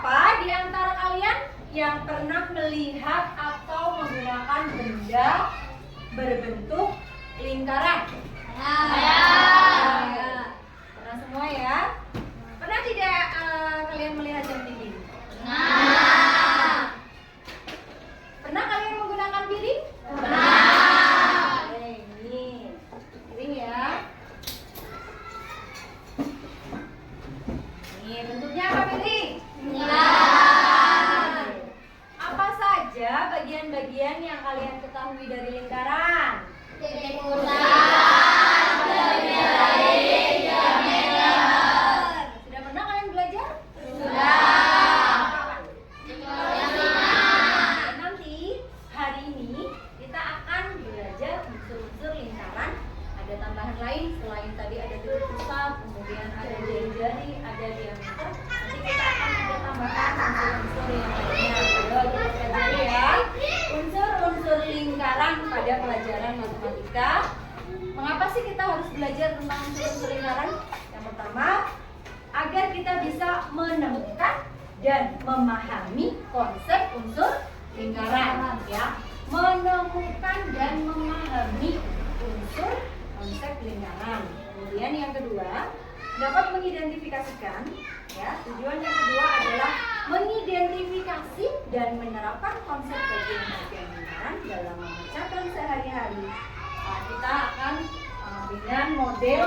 Siapa di antara kalian yang pernah melihat atau menggunakan benda berbentuk lingkaran? Ya. Pernah semua ya? Pernah tidak kalian melihat jam dinding? Pernah kalian menggunakan piring? Oke, ini piring ya. Ini bentuknya apa piring? Apa saja bagian-bagian yang kalian ketahui dari lingkaran? Titik pusat, garis, diameter. Sudah pernah kalian belajar? Sudah. Kapan? Nanti hari ini kita akan belajar unsur-unsur lingkaran. Ada tambahan lain selain tadi ada titik pusat, kemudian ada jari-jari, ada diameter. Nanti kita akan ada tambahan unsur-unsur yang lainnya. Ayo kita pelajari ya. Unsur-unsur lingkaran pada pelajaran matematika. Mengapa sih kita harus belajar tentang unsur-unsur lingkaran? Yang pertama, agar kita bisa menemukan dan memahami konsep unsur lingkaran ya. Menemukan dan memahami unsur konsep lingkaran. Kemudian yang kedua, dapat mengidentifikasikan ya. Tujuan yang kedua adalah mengidentifikasi dan menerapkan konsep bagian-bagian lingkaran dalam memecahkan sehari-hari. Nah, kita akan dengan model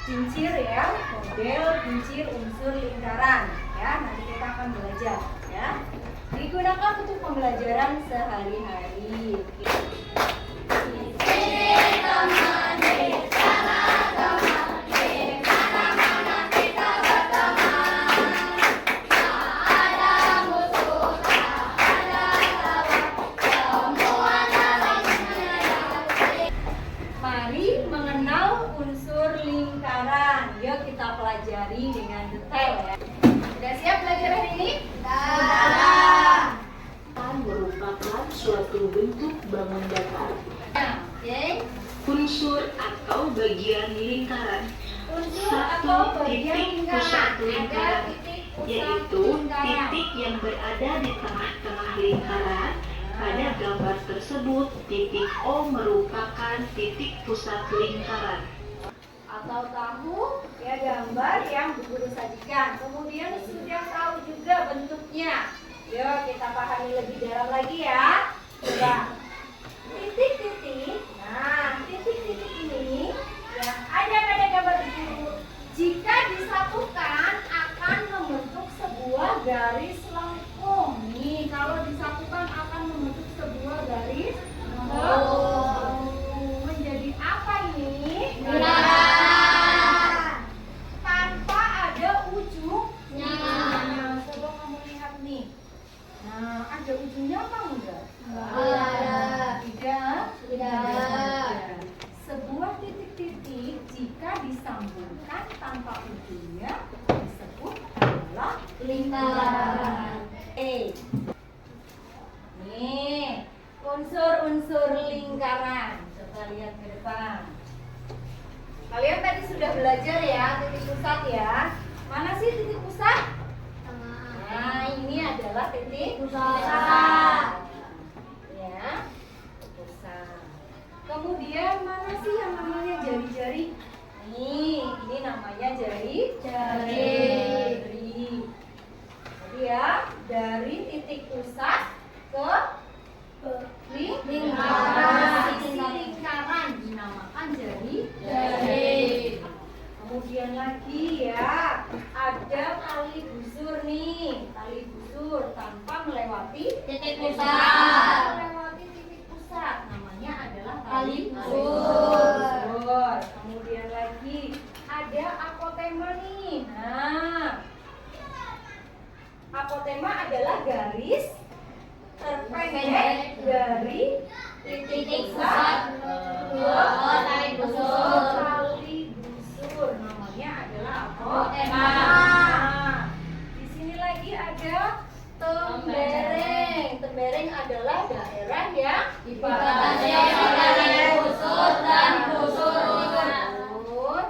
kincir ya, model kincir unsur lingkaran ya. Nanti kita akan belajar ya. Digunakan untuk pembelajaran sehari-hari. Mari mengenal unsur lingkaran. Yuk kita pelajari dengan detail ya. Sudah siap belajar hari ini? Sudah. Merupakan suatu bentuk bangun datar. Oke. Unsur atau bagian lingkaran. Unsur atau bagian Titik pusat lingkaran. lingkaran, Ada titik pusat yaitu lingkaran. titik yang berada di tengah-tengah lingkaran. Pada gambar tersebut, titik O merupakan titik pusat lingkaran. Atau tahu ya gambar yang Bu Guru sajikan. Kemudian sudah tahu juga bentuknya. Yuk kita pahami lebih dalam lagi ya. Coba titik-titik. Nah, titik-titik ini yang ada pada gambar Bu Guru, jika disatukan akan membentuk sebuah garis lengkung. Nih, kalau disatukan akan membentuk sebuah garis lengkung. Menjadi apa ini? Tanpa ada ujungnya. Nah, coba kamu lihat nih. Nah, ada ujungnya apa enggak? Tidak. Sebuah titik-titik jika disambungkan tanpa ujungnya disebut adalah lingkaran. Nih, unsur-unsur lingkaran. Coba lihat ke depan. Kalian tadi sudah belajar ya titik pusat ya. Mana sih titik pusat? Nah, ini adalah titik pusat. Ya, pusat. Kemudian mana sih yang namanya jari-jari? Nih, ini namanya jari-jari. Jadi ya, dari titik pusat ke lingkaran. Sisi lingkaran dinamakan jari-jari. Kemudian lagi ya, ada tali busur nih, tali busur tanpa melewati Titik pusat. melewati titik pusat, namanya adalah Tali tali busur. busur. Kemudian lagi ada apotema nih. Nah, apotema adalah garis terpendek dari titik pusat ke tali busur. tali busur. Namanya adalah apotema. Apotema. Nah, di sini lagi ada tembereng. Tembereng adalah daerah yang Dibatasi oleh busur dan busur. Busur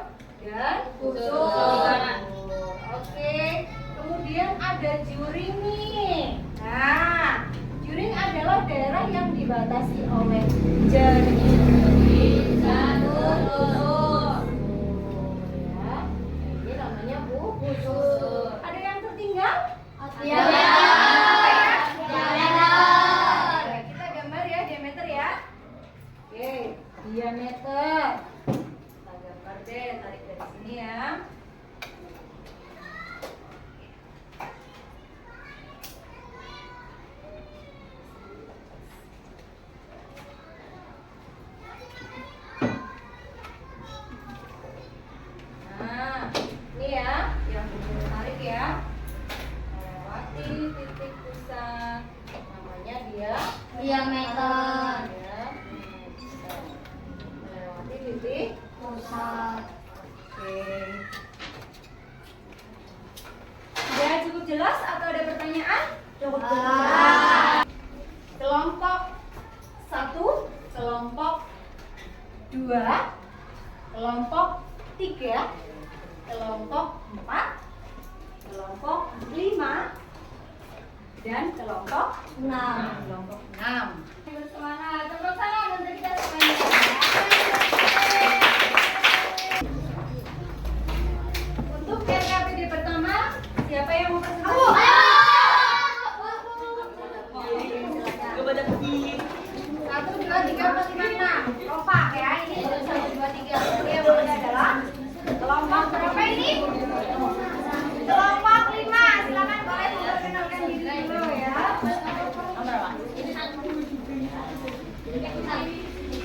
dan busur. Oke. Kemudian ada ada Juring nih. Nah, Juring adalah daerah yang dibatasi oleh jenis dan busur. Ya, ini namanya busur. Ada yang tertinggal? Ya. Oke, kita gambar ya diameter ya. Oke, diameter. Kita gambar deh, tarik dari sini ya. Nah, ini ya, yang belum tarik ya. Melewati titik pusat, namanya dia Diameter. ya. Melewati titik Pusat. Oke. Sudah cukup jelas atau ada pertanyaan? Cukup jelas. Kelompok 1, kelompok 2, kelompok 3, kelompok 4, kelompok 5, dan kelompok 6. kelompok 6. Bersemangat, tepuk tangan untuk kita semuanya. Untuk RKPD pertama, siapa yang mau presentasi? Satu, dua, tiga, empat, lima, enam. Kompak ya, ini 1, 2, 3. Jadi yang mulai adalah kelompok berapa ini? Kelompok 5. Silakan boleh memperkenalkan diri dulu ya.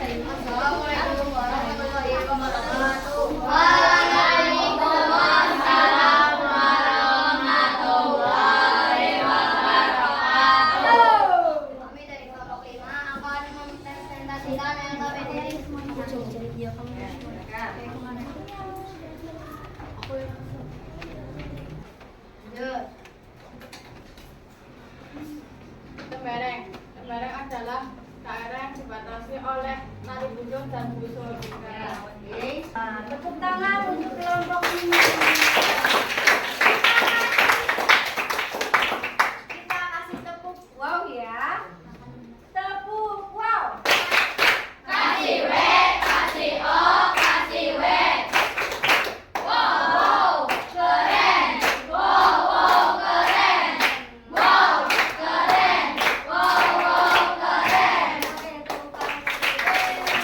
Assalamualaikum warahmatullahi wabarakatuh. Waalaikumsalam warahmatullahi wabarakatuh. Kami dari kelompok 5 akan mempresentasikan LKPD. Tembereng. Tembereng adalah daerah yang dibatasi oleh tali bujur dan busur. Oke. Nah, tepuk tangan untuk kelompok 5. Kita kasih tepuk wow ya. Tepuk wow. Kasih W, kasih O, kasih W. Wow, keren. Wow, keren. Wow, keren. Wow, keren. Oke, tepuk tangan.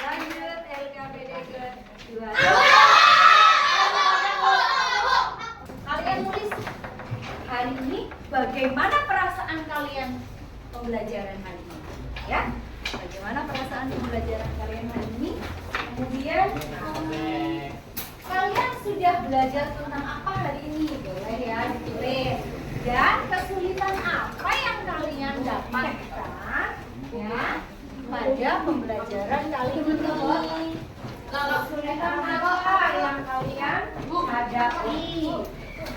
Lanjut LKPD kedua. Kalian tulis hari ini bagaimana perasaan kalian pembelajaran hari ini, ya? Bagaimana perasaan pembelajaran kalian hari ini? Kemudian kalian sudah belajar tentang apa hari ini? Boleh ya ditulis. Dan kesulitan apa yang kalian dapatkan, ya, pada pembelajaran kali ini? Kesulitan apa yang kalian hadapi?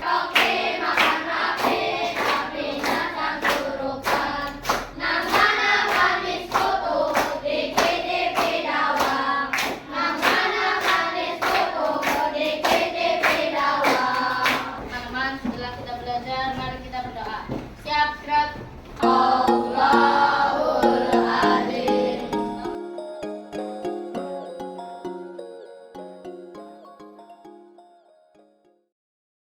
Oke.